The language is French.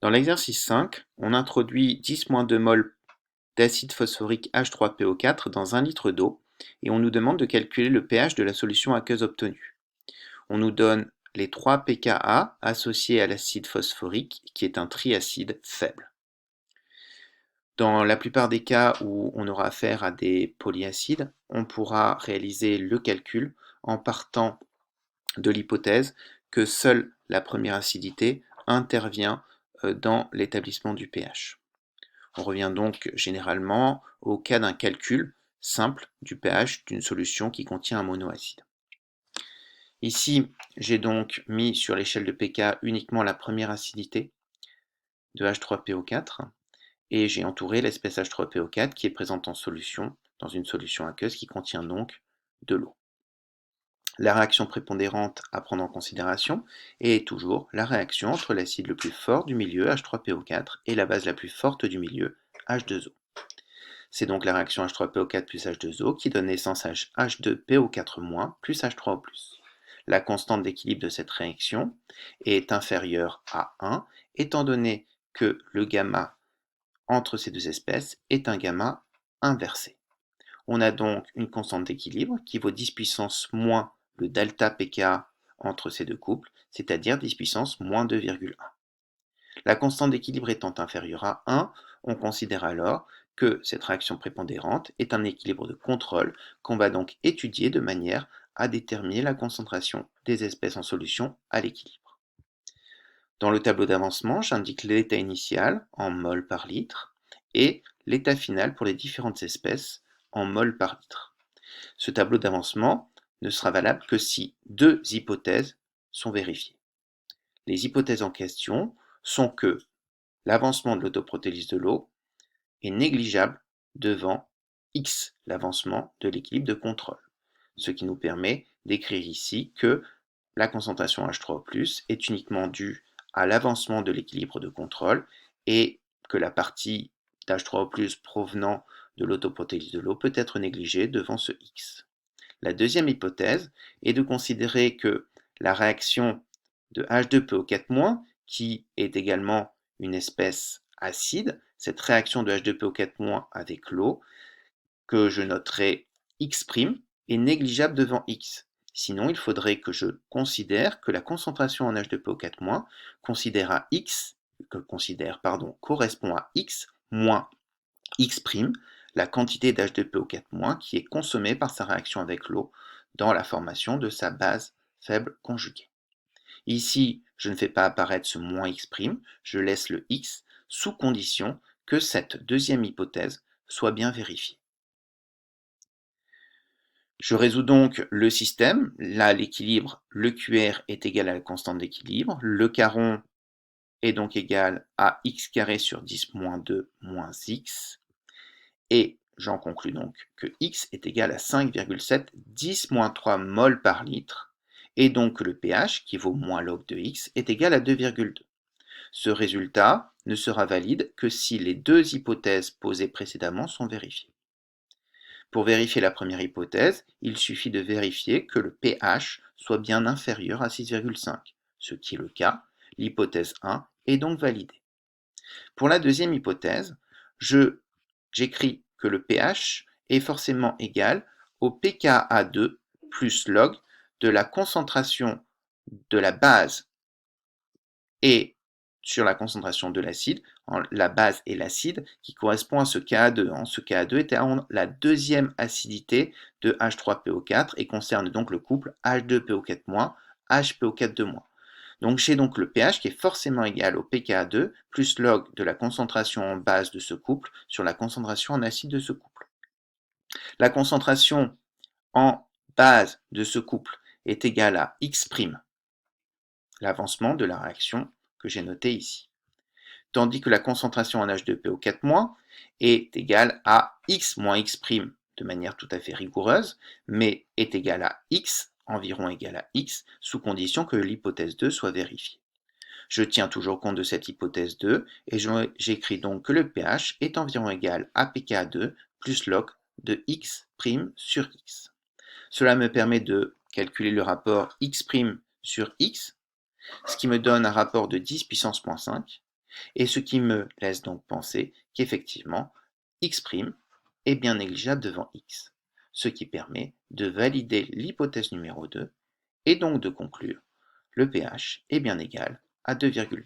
Dans l'exercice 5, on introduit 10-2 mol d'acide phosphorique H3PO4 dans 1 litre d'eau et on nous demande de calculer le pH de la solution aqueuse obtenue. On nous donne les 3 pKa associés à l'acide phosphorique qui est un triacide faible. Dans la plupart des cas où on aura affaire à des polyacides, on pourra réaliser le calcul en partant de l'hypothèse que seule la première acidité intervient dans l'établissement du pH. On revient donc généralement au cas d'un calcul simple du pH d'une solution qui contient un monoacide. Ici, j'ai donc mis sur l'échelle de pK uniquement la première acidité de H3PO4 et j'ai entouré l'espèce H3PO4 qui est présente en solution, dans une solution aqueuse qui contient donc de l'eau. La réaction prépondérante à prendre en considération est toujours la réaction entre l'acide le plus fort du milieu, H3PO4, et la base la plus forte du milieu, H2O. C'est donc la réaction H3PO4 plus H2O qui donne naissance à H2PO4- plus H3O+. La constante d'équilibre de cette réaction est inférieure à 1, étant donné que le gamma entre ces deux espèces est un gamma inversé. On a donc une constante d'équilibre qui vaut 10 puissance moins le delta pKa entre ces deux couples, c'est-à-dire 10 puissance moins 2,1. La constante d'équilibre étant inférieure à 1, on considère alors que cette réaction prépondérante est un équilibre de contrôle qu'on va donc étudier de manière à déterminer la concentration des espèces en solution à l'équilibre. Dans le tableau d'avancement, j'indique l'état initial en mol par litre et l'état final pour les différentes espèces en mol par litre. Ce tableau d'avancement ne sera valable que si deux hypothèses sont vérifiées. Les hypothèses en question sont que l'avancement de l'autoprotélyse de l'eau est négligeable devant X, l'avancement de l'équilibre de contrôle. Ce qui nous permet d'écrire ici que la concentration H3O+, est uniquement due à l'avancement de l'équilibre de contrôle et que la partie d'H3O+, provenant de l'autoprotélyse de l'eau peut être négligée devant ce X. La deuxième hypothèse est de considérer que la réaction de H2PO4-, qui est également une espèce acide, cette réaction de H2PO4- avec l'eau, que je noterai X', est négligeable devant X. Sinon, il faudrait que je considère que la concentration en H2PO4- correspond à X moins X', la quantité d'H2PO4- qui est consommée par sa réaction avec l'eau dans la formation de sa base faible conjuguée. Ici, je ne fais pas apparaître ce moins X', je laisse le X sous condition que cette deuxième hypothèse soit bien vérifiée. Je résous donc le système. Là, l'équilibre, le QR est égal à la constante d'équilibre. Le caron est donc égal à x carré sur 10 moins 2 moins x. Et j'en conclus donc que x est égal à 5,7 10 moins 3 mol par litre. Et donc que le pH, qui vaut moins log de x, est égal à 2,2. Ce résultat ne sera valide que si les deux hypothèses posées précédemment sont vérifiées. Pour vérifier la première hypothèse, il suffit de vérifier que le pH soit bien inférieur à 6,5, ce qui est le cas. L'hypothèse 1 est donc validée. Pour la deuxième hypothèse, j'écris que le pH est forcément égal au pKa2 plus log de la concentration de la base et sur la concentration de l'acide, la base et l'acide, qui correspond à ce Ka2. Ce Ka2 était la deuxième acidité de H3PO4 et concerne donc le couple H2PO4-, HPO4-. Donc j'ai donc le pH qui est forcément égal au pKa2 plus log de la concentration en base de ce couple sur la concentration en acide de ce couple. La concentration en base de ce couple est égale à X', l'avancement de la réaction que j'ai noté ici. Tandis que la concentration en H2PO4- est égale à X moins X' de manière tout à fait rigoureuse, mais est égale à X, environ égal à X, sous condition que l'hypothèse 2 soit vérifiée. Je tiens toujours compte de cette hypothèse 2 et j'écris donc que le pH est environ égal à pKa2 plus log de X' sur X. Cela me permet de calculer le rapport X' sur X, ce qui me donne un rapport de 10 puissance moins 5, Et ce qui me laisse donc penser qu'effectivement, x' est bien négligeable devant x, ce qui permet de valider l'hypothèse numéro 2 et donc de conclure le pH est bien égal à 2,2.